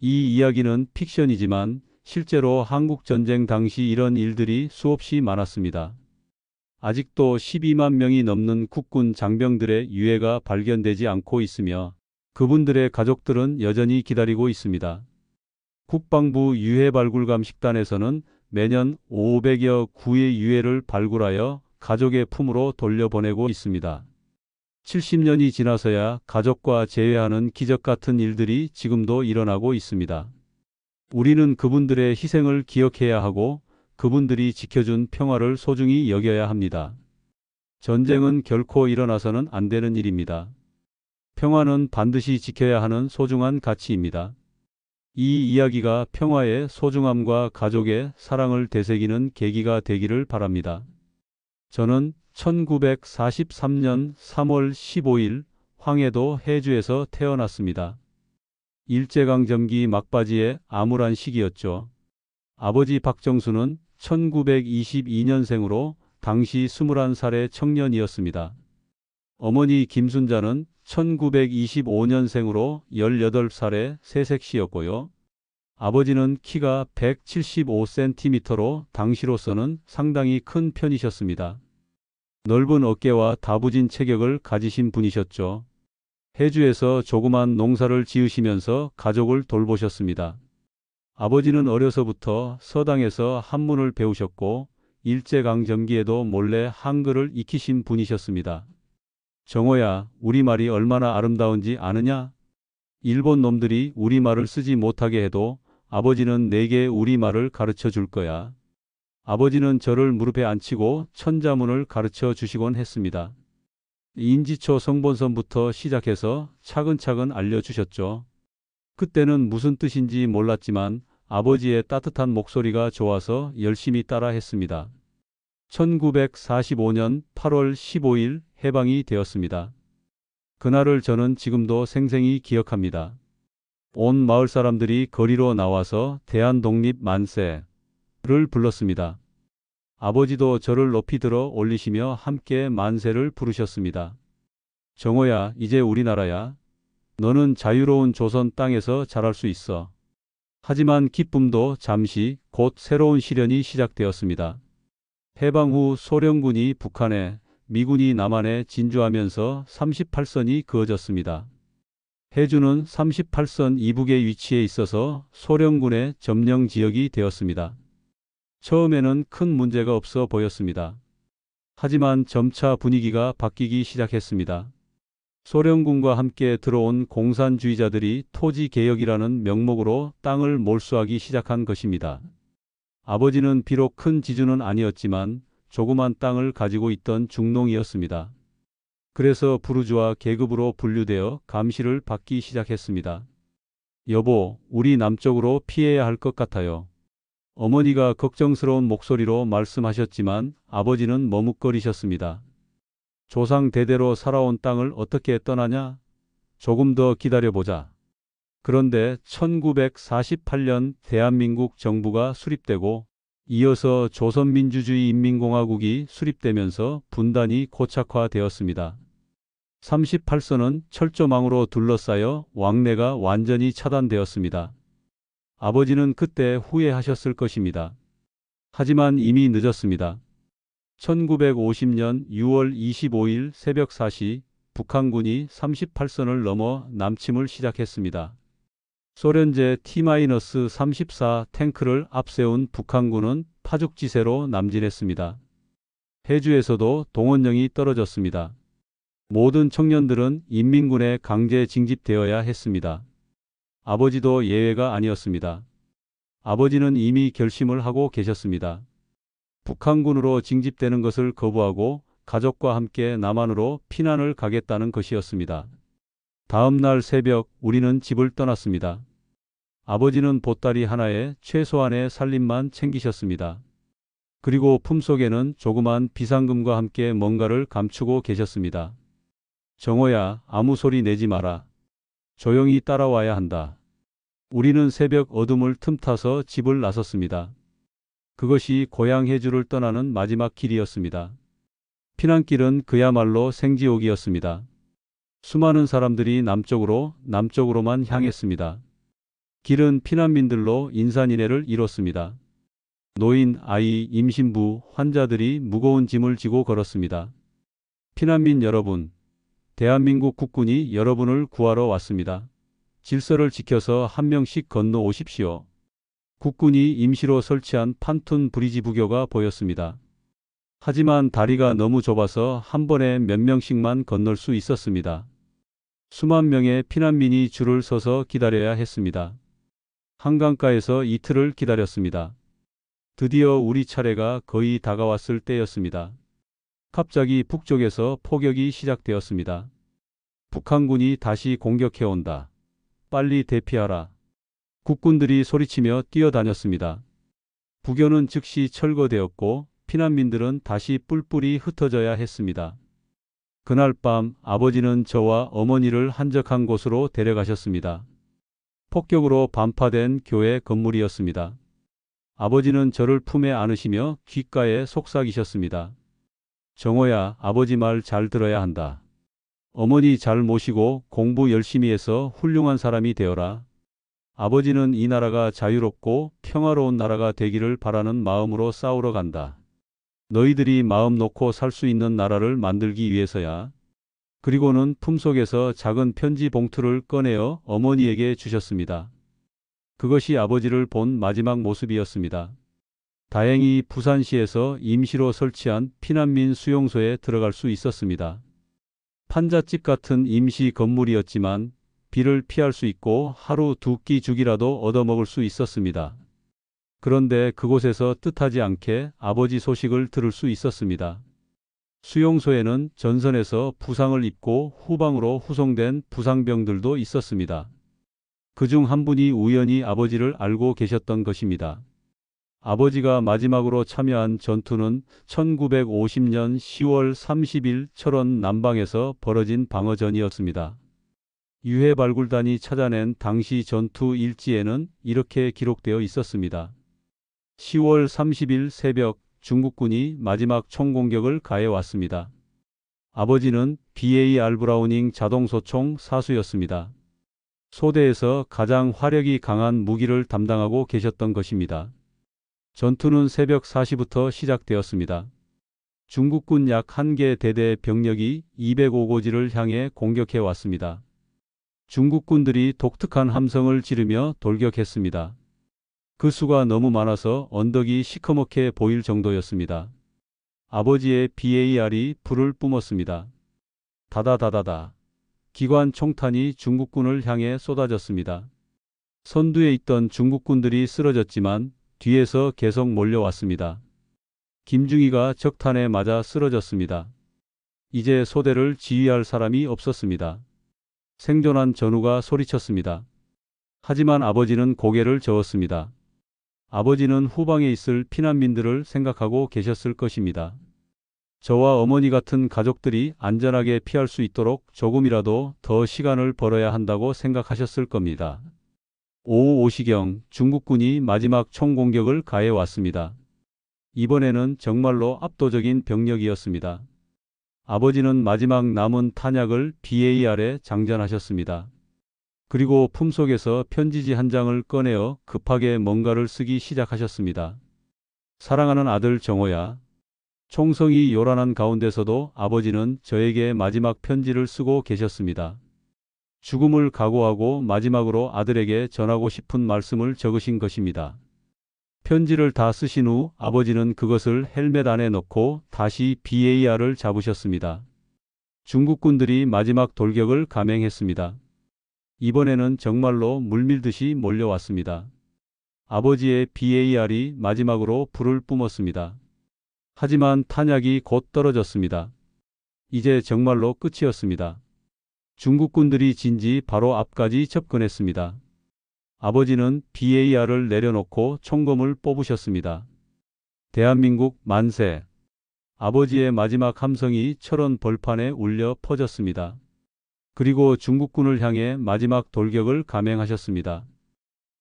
이 이야기는 픽션이지만 실제로 한국 전쟁 당시 이런 일들이 수없이 많았습니다. 아직도 12만 명이 넘는 국군 장병들의 유해가 발견되지 않고 있으며 그분들의 가족들은 여전히 기다리고 있습니다. 국방부 유해발굴감식단에서는 매년 500여 구의 유해를 발굴하여 가족의 품으로 돌려보내고 있습니다. 70년이 지나서야 가족과 재회하는 기적 같은 일들이 지금도 일어나고 있습니다. 우리는 그분들의 희생을 기억해야 하고 그분들이 지켜준 평화를 소중히 여겨야 합니다. 전쟁은 결코 일어나서는 안 되는 일입니다. 평화는 반드시 지켜야 하는 소중한 가치입니다. 이 이야기가 평화의 소중함과 가족의 사랑을 되새기는 계기가 되기를 바랍니다. 저는 1943년 3월 15일 황해도 해주에서 태어났습니다. 일제강점기 막바지의 암울한 시기였죠. 아버지 박정수는 1922년생으로 당시 21살의 청년이었습니다. 어머니 김순자는 1925년생으로 18살의 새색시였고요. 아버지는 키가 175cm로 당시로서는 상당히 큰 편이셨습니다. 넓은 어깨와 다부진 체격을 가지신 분이셨죠. 해주에서 조그만 농사를 지으시면서 가족을 돌보셨습니다. 아버지는 어려서부터 서당에서 한문을 배우셨고 일제강점기에도 몰래 한글을 익히신 분이셨습니다. 정호야, 우리말이 얼마나 아름다운지 아느냐? 일본 놈들이 우리말을 쓰지 못하게 해도 아버지는 내게 우리말을 가르쳐 줄 거야. 아버지는 저를 무릎에 앉히고 천자문을 가르쳐 주시곤 했습니다. 인지초 성본선부터 시작해서 차근차근 알려주셨죠. 그때는 무슨 뜻인지 몰랐지만 아버지의 따뜻한 목소리가 좋아서 열심히 따라 했습니다. 1945년 8월 15일 해방이 되었습니다. 그날을 저는 지금도 생생히 기억합니다. 온 마을 사람들이 거리로 나와서 대한독립 만세를 불렀습니다. 아버지도 저를 높이 들어 올리시며 함께 만세를 부르셨습니다. 정호야, 이제 우리나라야. 너는 자유로운 조선 땅에서 자랄 수 있어. 하지만 기쁨도 잠시, 곧 새로운 시련이 시작되었습니다. 해방 후 소련군이 북한에, 미군이 남한에 진주하면서 38선이 그어졌습니다. 해주는 38선 이북에 위치해 있어서 소련군의 점령 지역이 되었습니다. 처음에는 큰 문제가 없어 보였습니다. 하지만 점차 분위기가 바뀌기 시작했습니다. 소련군과 함께 들어온 공산주의자들이 토지개혁이라는 명목으로 땅을 몰수하기 시작한 것입니다. 아버지는 비록 큰 지주는 아니었지만 조그만 땅을 가지고 있던 중농이었습니다. 그래서 부르주아 계급으로 분류되어 감시를 받기 시작했습니다. 여보, 우리 남쪽으로 피해야 할 것 같아요. 어머니가 걱정스러운 목소리로 말씀하셨지만 아버지는 머뭇거리셨습니다. 조상 대대로 살아온 땅을 어떻게 떠나냐? 조금 더 기다려보자. 그런데 1948년 대한민국 정부가 수립되고 이어서 조선민주주의인민공화국이 수립되면서 분단이 고착화되었습니다. 38선은 철조망으로 둘러싸여 왕래가 완전히 차단되었습니다. 아버지는 그때 후회하셨을 것입니다. 하지만 이미 늦었습니다. 1950년 6월 25일 새벽 4시 북한군이 38선을 넘어 남침을 시작했습니다. 소련제 T-34 탱크를 앞세운 북한군은 파죽지세로 남진했습니다. 해주에서도 동원령이 떨어졌습니다. 모든 청년들은 인민군에 강제 징집되어야 했습니다. 아버지도 예외가 아니었습니다. 아버지는 이미 결심을 하고 계셨습니다. 북한군으로 징집되는 것을 거부하고 가족과 함께 남한으로 피난을 가겠다는 것이었습니다. 다음 날 새벽 우리는 집을 떠났습니다. 아버지는 보따리 하나에 최소한의 살림만 챙기셨습니다. 그리고 품속에는 조그만 비상금과 함께 뭔가를 감추고 계셨습니다. 정호야, 아무 소리 내지 마라. 조용히 따라와야 한다. 우리는 새벽 어둠을 틈타서 집을 나섰습니다. 그것이 고향 해주를 떠나는 마지막 길이었습니다. 피난길은 그야말로 생지옥이었습니다. 수많은 사람들이 남쪽으로만 향했습니다. 길은 피난민들로 인산인해를 이뤘습니다. 노인, 아이, 임신부, 환자들이 무거운 짐을 지고 걸었습니다. 피난민 여러분, 대한민국 국군이 여러분을 구하러 왔습니다. 질서를 지켜서 한 명씩 건너오십시오. 국군이 임시로 설치한 판툰 브리지 부교가 보였습니다. 하지만 다리가 너무 좁아서 한 번에 몇 명씩만 건널 수 있었습니다. 수만 명의 피난민이 줄을 서서 기다려야 했습니다. 한강가에서 이틀을 기다렸습니다. 드디어 우리 차례가 거의 다가왔을 때였습니다. 갑자기 북쪽에서 포격이 시작되었습니다. 북한군이 다시 공격해온다. 빨리 대피하라. 국군들이 소리치며 뛰어다녔습니다. 부교는 즉시 철거되었고 피난민들은 다시 뿔뿔이 흩어져야 했습니다. 그날 밤 아버지는 저와 어머니를 한적한 곳으로 데려가셨습니다. 폭격으로 반파된 교회 건물이었습니다. 아버지는 저를 품에 안으시며 귓가에 속삭이셨습니다. 정호야, 아버지 말 잘 들어야 한다. 어머니 잘 모시고 공부 열심히 해서 훌륭한 사람이 되어라. 아버지는 이 나라가 자유롭고 평화로운 나라가 되기를 바라는 마음으로 싸우러 간다. 너희들이 마음 놓고 살 수 있는 나라를 만들기 위해서야. 그리고는 품속에서 작은 편지 봉투를 꺼내어 어머니에게 주셨습니다. 그것이 아버지를 본 마지막 모습이었습니다. 다행히 부산시에서 임시로 설치한 피난민 수용소에 들어갈 수 있었습니다. 판잣집 같은 임시 건물이었지만 비를 피할 수 있고 하루 두 끼 죽이라도 얻어먹을 수 있었습니다. 그런데 그곳에서 뜻하지 않게 아버지 소식을 들을 수 있었습니다. 수용소에는 전선에서 부상을 입고 후방으로 후송된 부상병들도 있었습니다. 그중 한 분이 우연히 아버지를 알고 계셨던 것입니다. 아버지가 마지막으로 참여한 전투는 1950년 10월 30일 철원 남방에서 벌어진 방어전이었습니다. 유해 발굴단이 찾아낸 당시 전투 일지에는 이렇게 기록되어 있었습니다. 10월 30일 새벽 중국군이 마지막 총공격을 가해왔습니다. 아버지는 BAR 브라우닝 자동소총 사수였습니다. 소대에서 가장 화력이 강한 무기를 담당하고 계셨던 것입니다. 전투는 새벽 4시부터 시작되었습니다. 중국군 약 1개 대대 병력이 205고지를 향해 공격해 왔습니다. 중국군들이 독특한 함성을 지르며 돌격했습니다. 그 수가 너무 많아서 언덕이 시커멓게 보일 정도였습니다. 아버지의 BAR이 불을 뿜었습니다. 다다다다다. 기관 총탄이 중국군을 향해 쏟아졌습니다. 선두에 있던 중국군들이 쓰러졌지만 뒤에서 계속 몰려왔습니다. 김중희가 적탄에 맞아 쓰러졌습니다. 이제 소대를 지휘할 사람이 없었습니다. 생존한 전우가 소리쳤습니다. 하지만 아버지는 고개를 저었습니다. 아버지는 후방에 있을 피난민들을 생각하고 계셨을 것입니다. 저와 어머니 같은 가족들이 안전하게 피할 수 있도록 조금이라도 더 시간을 벌어야 한다고 생각하셨을 겁니다. 오후 5시경 중국군이 마지막 총공격을 가해왔습니다. 이번에는 정말로 압도적인 병력이었습니다. 아버지는 마지막 남은 탄약을 BAR에 장전하셨습니다. 그리고 품속에서 편지지 한 장을 꺼내어 급하게 뭔가를 쓰기 시작하셨습니다. 사랑하는 아들 정호야. 총성이 요란한 가운데서도 아버지는 저에게 마지막 편지를 쓰고 계셨습니다. 죽음을 각오하고 마지막으로 아들에게 전하고 싶은 말씀을 적으신 것입니다. 편지를 다 쓰신 후 아버지는 그것을 헬멧 안에 넣고 다시 BAR을 잡으셨습니다. 중국군들이 마지막 돌격을 감행했습니다. 이번에는 정말로 물밀듯이 몰려왔습니다. 아버지의 BAR이 마지막으로 불을 뿜었습니다. 하지만 탄약이 곧 떨어졌습니다. 이제 정말로 끝이었습니다. 중국군들이 진지 바로 앞까지 접근했습니다. 아버지는 BAR을 내려놓고 총검을 뽑으셨습니다. 대한민국 만세! 아버지의 마지막 함성이 철원 벌판에 울려 퍼졌습니다. 그리고 중국군을 향해 마지막 돌격을 감행하셨습니다.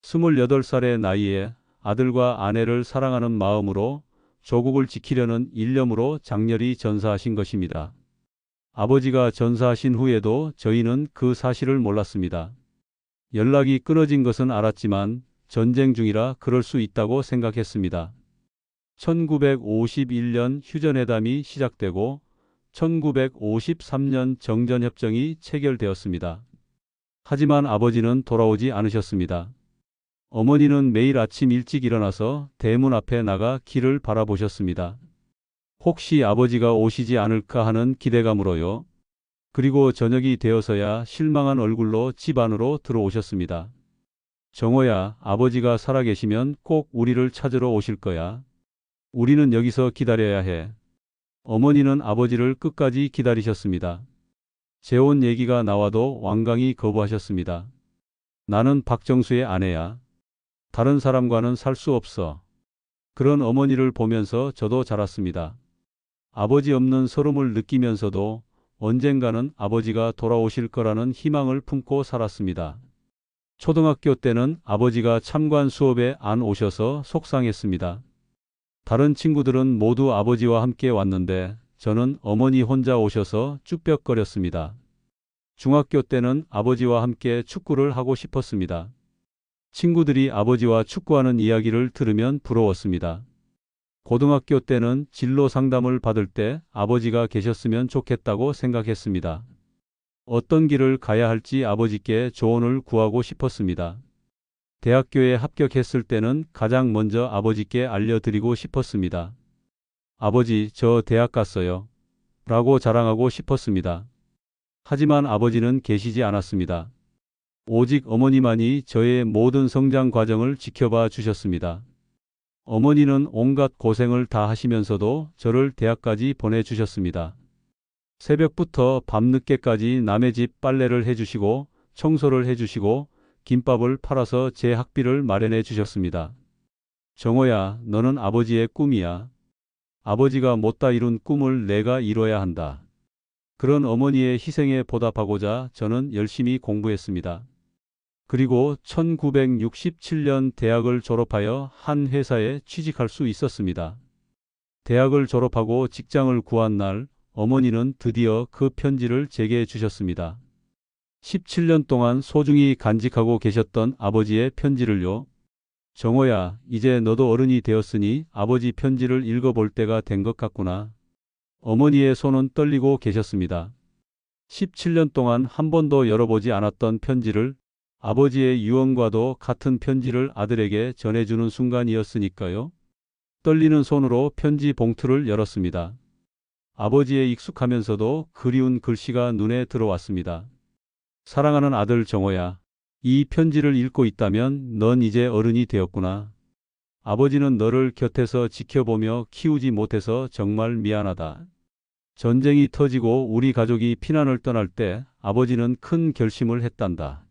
28살의 나이에 아들과 아내를 사랑하는 마음으로 조국을 지키려는 일념으로 장렬히 전사하신 것입니다. 아버지가 전사하신 후에도 저희는 그 사실을 몰랐습니다. 연락이 끊어진 것은 알았지만 전쟁 중이라 그럴 수 있다고 생각했습니다. 1951년 휴전회담이 시작되고 1953년 정전협정이 체결되었습니다. 하지만 아버지는 돌아오지 않으셨습니다. 어머니는 매일 아침 일찍 일어나서 대문 앞에 나가 길을 바라보셨습니다. 혹시 아버지가 오시지 않을까 하는 기대감으로요. 그리고 저녁이 되어서야 실망한 얼굴로 집 안으로 들어오셨습니다. 정호야, 아버지가 살아계시면 꼭 우리를 찾으러 오실 거야. 우리는 여기서 기다려야 해. 어머니는 아버지를 끝까지 기다리셨습니다. 재혼 얘기가 나와도 완강히 거부하셨습니다. 나는 박정수의 아내야. 다른 사람과는 살 수 없어. 그런 어머니를 보면서 저도 자랐습니다. 아버지 없는 서름을 느끼면서도 언젠가는 아버지가 돌아오실 거라는 희망을 품고 살았습니다. 초등학교 때는 아버지가 참관 수업에 안 오셔서 속상했습니다. 다른 친구들은 모두 아버지와 함께 왔는데 저는 어머니 혼자 오셔서 쭈뼛거렸습니다. 중학교 때는 아버지와 함께 축구를 하고 싶었습니다. 친구들이 아버지와 축구하는 이야기를 들으면 부러웠습니다. 고등학교 때는 진로 상담을 받을 때 아버지가 계셨으면 좋겠다고 생각했습니다. 어떤 길을 가야 할지 아버지께 조언을 구하고 싶었습니다. 대학교에 합격했을 때는 가장 먼저 아버지께 알려드리고 싶었습니다. 아버지, 저 대학 갔어요. 라고 자랑하고 싶었습니다. 하지만 아버지는 계시지 않았습니다. 오직 어머니만이 저의 모든 성장 과정을 지켜봐 주셨습니다. 어머니는 온갖 고생을 다 하시면서도 저를 대학까지 보내주셨습니다. 새벽부터 밤늦게까지 남의 집 빨래를 해주시고 청소를 해주시고 김밥을 팔아서 제 학비를 마련해 주셨습니다. 정호야, 너는 아버지의 꿈이야. 아버지가 못다 이룬 꿈을 내가 이뤄야 한다. 그런 어머니의 희생에 보답하고자 저는 열심히 공부했습니다. 그리고 1967년 대학을 졸업하여 한 회사에 취직할 수 있었습니다. 대학을 졸업하고 직장을 구한 날 어머니는 드디어 그 편지를 제게 주셨습니다. 17년 동안 소중히 간직하고 계셨던 아버지의 편지를요. 정호야, 이제 너도 어른이 되었으니 아버지 편지를 읽어볼 때가 된 것 같구나. 어머니의 손은 떨리고 계셨습니다. 17년 동안 한 번도 열어보지 않았던 편지를 아버지의 유언과도 같은 편지를 아들에게 전해주는 순간이었으니까요. 떨리는 손으로 편지 봉투를 열었습니다. 아버지의 익숙하면서도 그리운 글씨가 눈에 들어왔습니다. 사랑하는 아들 정호야, 이 편지를 읽고 있다면 넌 이제 어른이 되었구나. 아버지는 너를 곁에서 지켜보며 키우지 못해서 정말 미안하다. 전쟁이 터지고 우리 가족이 피난을 떠날 때 아버지는 큰 결심을 했단다.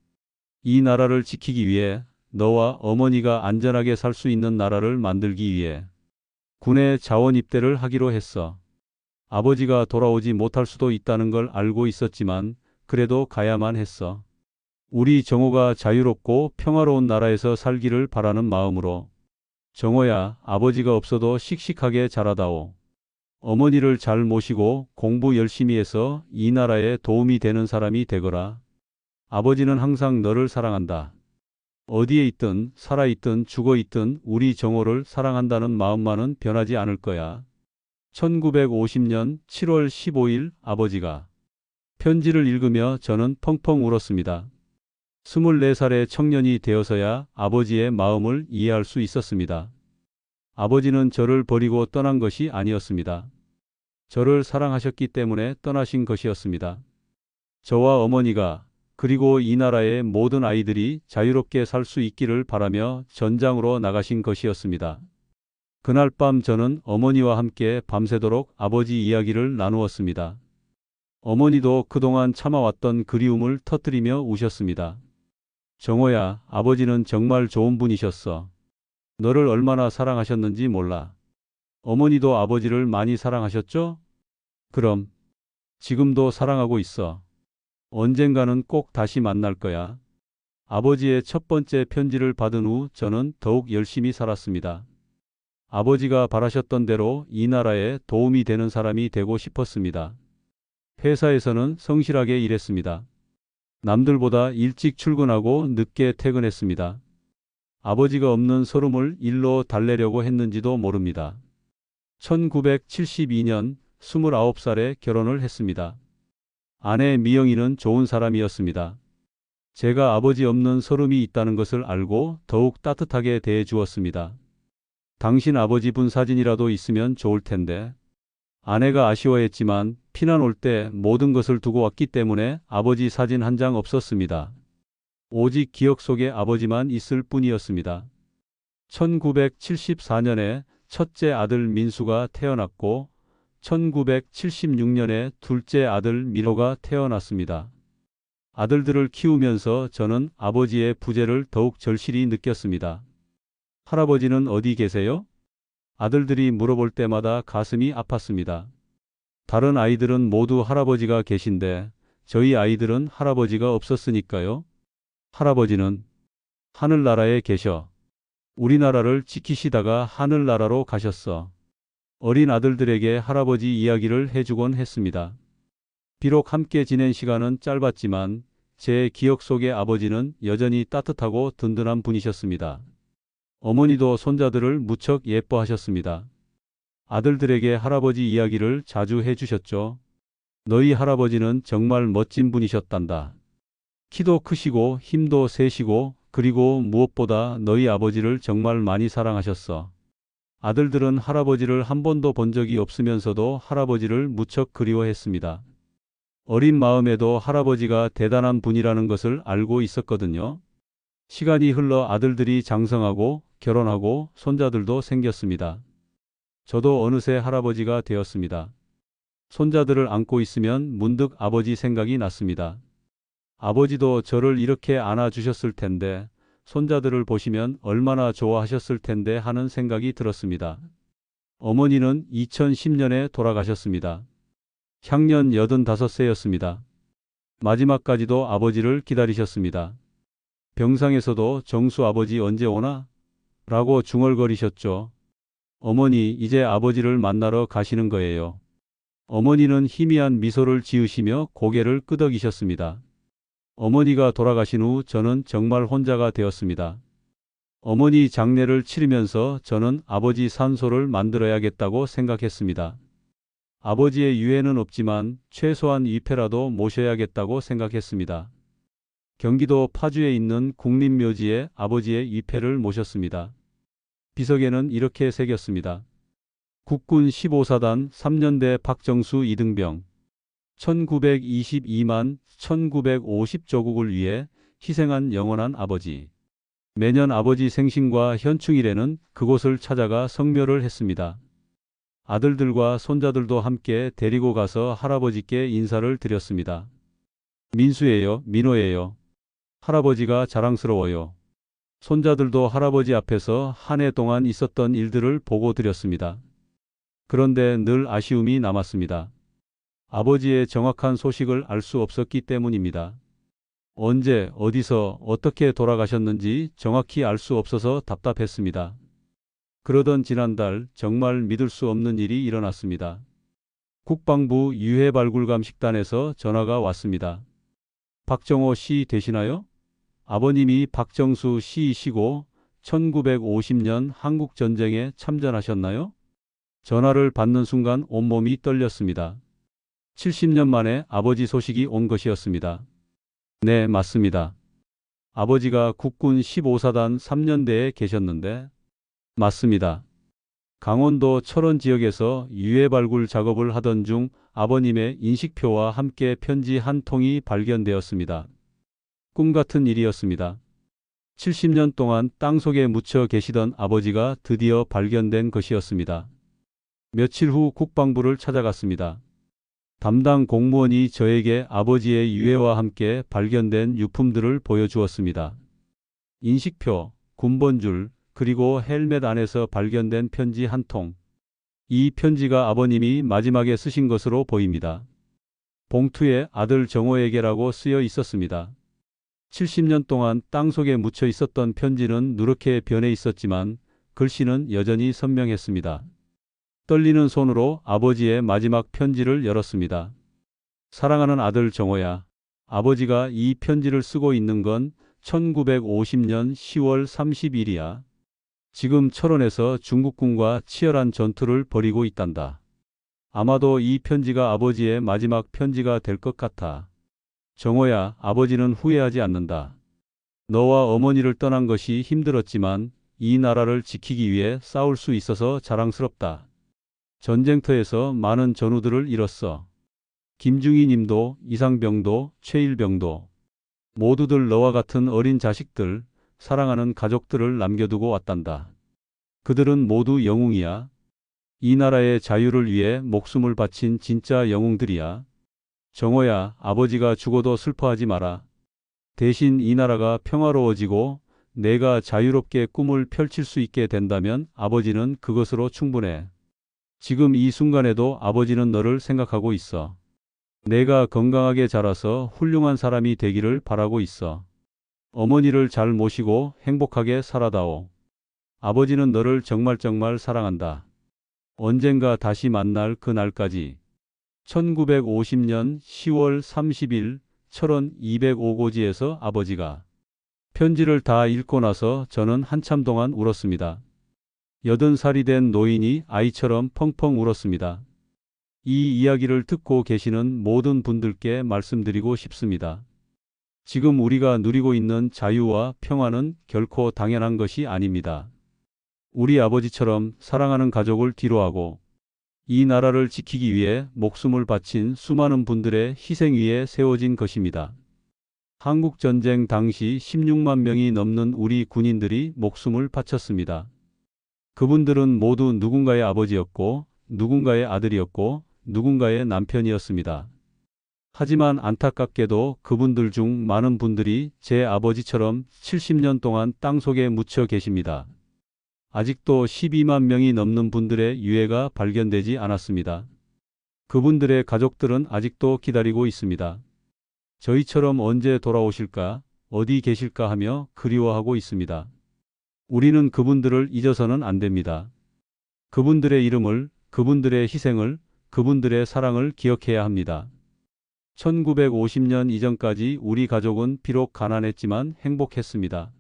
이 나라를 지키기 위해 너와 어머니가 안전하게 살 수 있는 나라를 만들기 위해 군에 자원 입대를 하기로 했어. 아버지가 돌아오지 못할 수도 있다는 걸 알고 있었지만 그래도 가야만 했어. 우리 정호가 자유롭고 평화로운 나라에서 살기를 바라는 마음으로. 정호야, 아버지가 없어도 씩씩하게 자라다오. 어머니를 잘 모시고 공부 열심히 해서 이 나라에 도움이 되는 사람이 되거라. 아버지는 항상 너를 사랑한다. 어디에 있든 살아있든 죽어있든 우리 정호를 사랑한다는 마음만은 변하지 않을 거야. 1950년 7월 15일 아버지가 편지를 읽으며 저는 펑펑 울었습니다. 24살의 청년이 되어서야 아버지의 마음을 이해할 수 있었습니다. 아버지는 저를 버리고 떠난 것이 아니었습니다. 저를 사랑하셨기 때문에 떠나신 것이었습니다. 저와 어머니가 그리고 이 나라의 모든 아이들이 자유롭게 살 수 있기를 바라며 전장으로 나가신 것이었습니다. 그날 밤 저는 어머니와 함께 밤새도록 아버지 이야기를 나누었습니다. 어머니도 그동안 참아왔던 그리움을 터뜨리며 우셨습니다. 정호야, 아버지는 정말 좋은 분이셨어. 너를 얼마나 사랑하셨는지 몰라. 어머니도 아버지를 많이 사랑하셨죠? 그럼 지금도 사랑하고 있어. 언젠가는 꼭 다시 만날 거야. 아버지의 첫 번째 편지를 받은 후 저는 더욱 열심히 살았습니다. 아버지가 바라셨던 대로 이 나라에 도움이 되는 사람이 되고 싶었습니다. 회사에서는 성실하게 일했습니다. 남들보다 일찍 출근하고 늦게 퇴근했습니다. 아버지가 없는 서름을 일로 달래려고 했는지도 모릅니다. 1972년 29살에 결혼을 했습니다. 아내 미영이는 좋은 사람이었습니다. 제가 아버지 없는 서름이 있다는 것을 알고 더욱 따뜻하게 대해 주었습니다. 당신 아버지 분 사진이라도 있으면 좋을 텐데. 아내가 아쉬워했지만 피난 올 때 모든 것을 두고 왔기 때문에 아버지 사진 한 장 없었습니다. 오직 기억 속에 아버지만 있을 뿐이었습니다. 1974년에 첫째 아들 민수가 태어났고 1976년에 둘째 아들 민호가 태어났습니다. 아들들을 키우면서 저는 아버지의 부재를 더욱 절실히 느꼈습니다. 할아버지는 어디 계세요? 아들들이 물어볼 때마다 가슴이 아팠습니다. 다른 아이들은 모두 할아버지가 계신데 저희 아이들은 할아버지가 없었으니까요. 할아버지는 하늘나라에 계셔. 우리나라를 지키시다가 하늘나라로 가셨어. 어린 아들들에게 할아버지 이야기를 해주곤 했습니다. 비록 함께 지낸 시간은 짧았지만 제 기억 속의 아버지는 여전히 따뜻하고 든든한 분이셨습니다. 어머니도 손자들을 무척 예뻐하셨습니다. 아들들에게 할아버지 이야기를 자주 해주셨죠. 너희 할아버지는 정말 멋진 분이셨단다. 키도 크시고 힘도 세시고 그리고 무엇보다 너희 아버지를 정말 많이 사랑하셨어. 아들들은 할아버지를 한 번도 본 적이 없으면서도 할아버지를 무척 그리워했습니다. 어린 마음에도 할아버지가 대단한 분이라는 것을 알고 있었거든요. 시간이 흘러 아들들이 장성하고 결혼하고 손자들도 생겼습니다. 저도 어느새 할아버지가 되었습니다. 손자들을 안고 있으면 문득 아버지 생각이 났습니다. 아버지도 저를 이렇게 안아주셨을 텐데 손자들을 보시면 얼마나 좋아하셨을 텐데 하는 생각이 들었습니다. 어머니는 2010년에 돌아가셨습니다. 향년 85세였습니다. 마지막까지도 아버지를 기다리셨습니다. 병상에서도 정수 아버지 언제 오나? 라고 중얼거리셨죠. 어머니, 이제 아버지를 만나러 가시는 거예요. 어머니는 희미한 미소를 지으시며 고개를 끄덕이셨습니다. 어머니가 돌아가신 후 저는 정말 혼자가 되었습니다. 어머니 장례를 치르면서 저는 아버지 산소를 만들어야겠다고 생각했습니다. 아버지의 유해는 없지만 최소한 위패라도 모셔야겠다고 생각했습니다. 경기도 파주에 있는 국립묘지에 아버지의 위패를 모셨습니다. 비석에는 이렇게 새겼습니다. 국군 15사단 3년대 박정수 2등병 1922만 1950조국을 위해 희생한 영원한 아버지. 매년 아버지 생신과 현충일에는 그곳을 찾아가 성묘를 했습니다. 아들들과 손자들도 함께 데리고 가서 할아버지께 인사를 드렸습니다. 민수예요, 민호예요. 할아버지가 자랑스러워요. 손자들도 할아버지 앞에서 한 해 동안 있었던 일들을 보고 드렸습니다. 그런데 늘 아쉬움이 남았습니다. 아버지의 정확한 소식을 알 수 없었기 때문입니다. 언제, 어디서, 어떻게 돌아가셨는지 정확히 알 수 없어서 답답했습니다. 그러던 지난달 정말 믿을 수 없는 일이 일어났습니다. 국방부 유해발굴감식단에서 전화가 왔습니다. 박정호 씨 되시나요? 아버님이 박정수 씨이시고 1950년 한국전쟁에 참전하셨나요? 전화를 받는 순간 온몸이 떨렸습니다. 70년 만에 아버지 소식이 온 것이었습니다. 네, 맞습니다. 아버지가 국군 15사단 3년대에 계셨는데. 맞습니다. 강원도 철원 지역에서 유해 발굴 작업을 하던 중 아버님의 인식표와 함께 편지 한 통이 발견되었습니다. 꿈 같은 일이었습니다. 70년 동안 땅속에 묻혀 계시던 아버지가 드디어 발견된 것이었습니다. 며칠 후 국방부를 찾아갔습니다. 담당 공무원이 저에게 아버지의 유해와 함께 발견된 유품들을 보여주었습니다. 인식표, 군번줄, 그리고 헬멧 안에서 발견된 편지 한 통. 이 편지가 아버님이 마지막에 쓰신 것으로 보입니다. 봉투에 아들 정호에게라고 쓰여 있었습니다. 70년 동안 땅속에 묻혀 있었던 편지는 누렇게 변해 있었지만 글씨는 여전히 선명했습니다. 떨리는 손으로 아버지의 마지막 편지를 열었습니다. 사랑하는 아들 정호야. 아버지가 이 편지를 쓰고 있는 건 1950년 10월 30일이야. 지금 철원에서 중국군과 치열한 전투를 벌이고 있단다. 아마도 이 편지가 아버지의 마지막 편지가 될 것 같아. 정호야, 아버지는 후회하지 않는다. 너와 어머니를 떠난 것이 힘들었지만 이 나라를 지키기 위해 싸울 수 있어서 자랑스럽다. 전쟁터에서 많은 전우들을 잃었어. 김중희 님도, 이상병도, 최일병도. 모두들 너와 같은 어린 자식들, 사랑하는 가족들을 남겨두고 왔단다. 그들은 모두 영웅이야. 이 나라의 자유를 위해 목숨을 바친 진짜 영웅들이야. 정호야, 아버지가 죽어도 슬퍼하지 마라. 대신 이 나라가 평화로워지고 내가 자유롭게 꿈을 펼칠 수 있게 된다면 아버지는 그것으로 충분해. 지금 이 순간에도 아버지는 너를 생각하고 있어. 내가 건강하게 자라서 훌륭한 사람이 되기를 바라고 있어. 어머니를 잘 모시고 행복하게 살아다오. 아버지는 너를 정말 정말 사랑한다. 언젠가 다시 만날 그 날까지. 1950년 10월 30일 철원 205고지에서 아버지가. 편지를 다 읽고 나서 저는 한참 동안 울었습니다. 80살이 된 노인이 아이처럼 펑펑 울었습니다. 이 이야기를 듣고 계시는 모든 분들께 말씀드리고 싶습니다. 지금 우리가 누리고 있는 자유와 평화는 결코 당연한 것이 아닙니다. 우리 아버지처럼 사랑하는 가족을 뒤로하고 이 나라를 지키기 위해 목숨을 바친 수많은 분들의 희생 위에 세워진 것입니다. 한국전쟁 당시 16만 명이 넘는 우리 군인들이 목숨을 바쳤습니다. 그분들은 모두 누군가의 아버지였고, 누군가의 아들이었고, 누군가의 남편이었습니다. 하지만 안타깝게도 그분들 중 많은 분들이 제 아버지처럼 70년 동안 땅속에 묻혀 계십니다. 아직도 12만 명이 넘는 분들의 유해가 발견되지 않았습니다. 그분들의 가족들은 아직도 기다리고 있습니다. 저희처럼 언제 돌아오실까, 어디 계실까 하며 그리워하고 있습니다. 우리는 그분들을 잊어서는 안 됩니다. 그분들의 이름을, 그분들의 희생을, 그분들의 사랑을 기억해야 합니다. 1950년 이전까지 우리 가족은 비록 가난했지만 행복했습니다.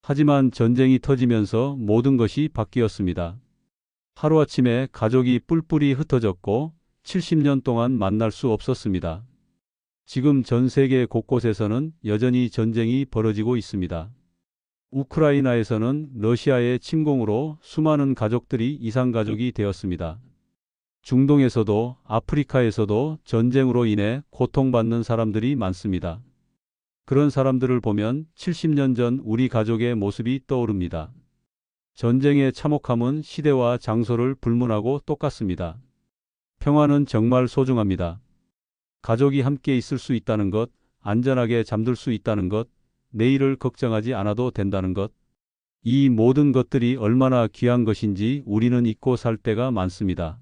하지만 전쟁이 터지면서 모든 것이 바뀌었습니다. 하루아침에 가족이 뿔뿔이 흩어졌고 70년 동안 만날 수 없었습니다. 지금 전 세계 곳곳에서는 여전히 전쟁이 벌어지고 있습니다. 우크라이나에서는 러시아의 침공으로 수많은 가족들이 이산가족이 되었습니다. 중동에서도 아프리카에서도 전쟁으로 인해 고통받는 사람들이 많습니다. 그런 사람들을 보면 70년 전 우리 가족의 모습이 떠오릅니다. 전쟁의 참혹함은 시대와 장소를 불문하고 똑같습니다. 평화는 정말 소중합니다. 가족이 함께 있을 수 있다는 것, 안전하게 잠들 수 있다는 것, 내일을 걱정하지 않아도 된다는 것. 이 모든 것들이 얼마나 귀한 것인지 우리는 잊고 살 때가 많습니다.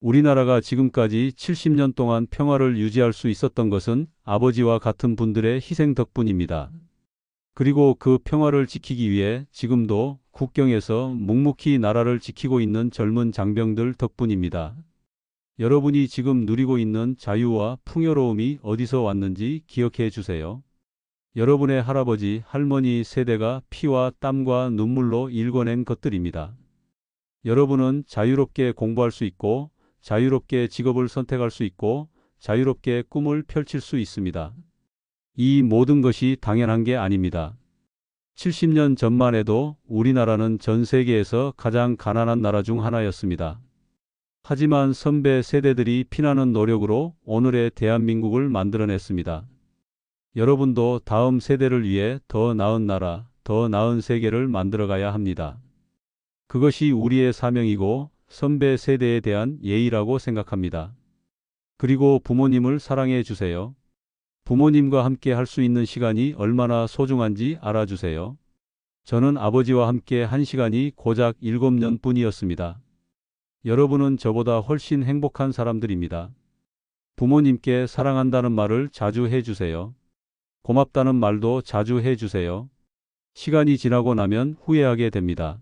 우리나라가 지금까지 70년 동안 평화를 유지할 수 있었던 것은 아버지와 같은 분들의 희생 덕분입니다. 그리고 그 평화를 지키기 위해 지금도 국경에서 묵묵히 나라를 지키고 있는 젊은 장병들 덕분입니다. 여러분이 지금 누리고 있는 자유와 풍요로움이 어디서 왔는지 기억해 주세요. 여러분의 할아버지, 할머니 세대가 피와 땀과 눈물로 일궈낸 것들입니다. 여러분은 자유롭게 공부할 수 있고, 자유롭게 직업을 선택할 수 있고, 자유롭게 꿈을 펼칠 수 있습니다. 이 모든 것이 당연한 게 아닙니다. 70년 전만 해도 우리나라는 전 세계에서 가장 가난한 나라 중 하나였습니다. 하지만 선배 세대들이 피나는 노력으로 오늘의 대한민국을 만들어냈습니다. 여러분도 다음 세대를 위해 더 나은 나라, 더 나은 세계를 만들어가야 합니다. 그것이 우리의 사명이고 선배 세대에 대한 예의라고 생각합니다. 그리고 부모님을 사랑해 주세요. 부모님과 함께 할 수 있는 시간이 얼마나 소중한지 알아주세요. 저는 아버지와 함께 한 시간이 고작 7년 뿐이었습니다. 여러분은 저보다 훨씬 행복한 사람들입니다. 부모님께 사랑한다는 말을 자주 해주세요. 고맙다는 말도 자주 해주세요. 시간이 지나고 나면 후회하게 됩니다.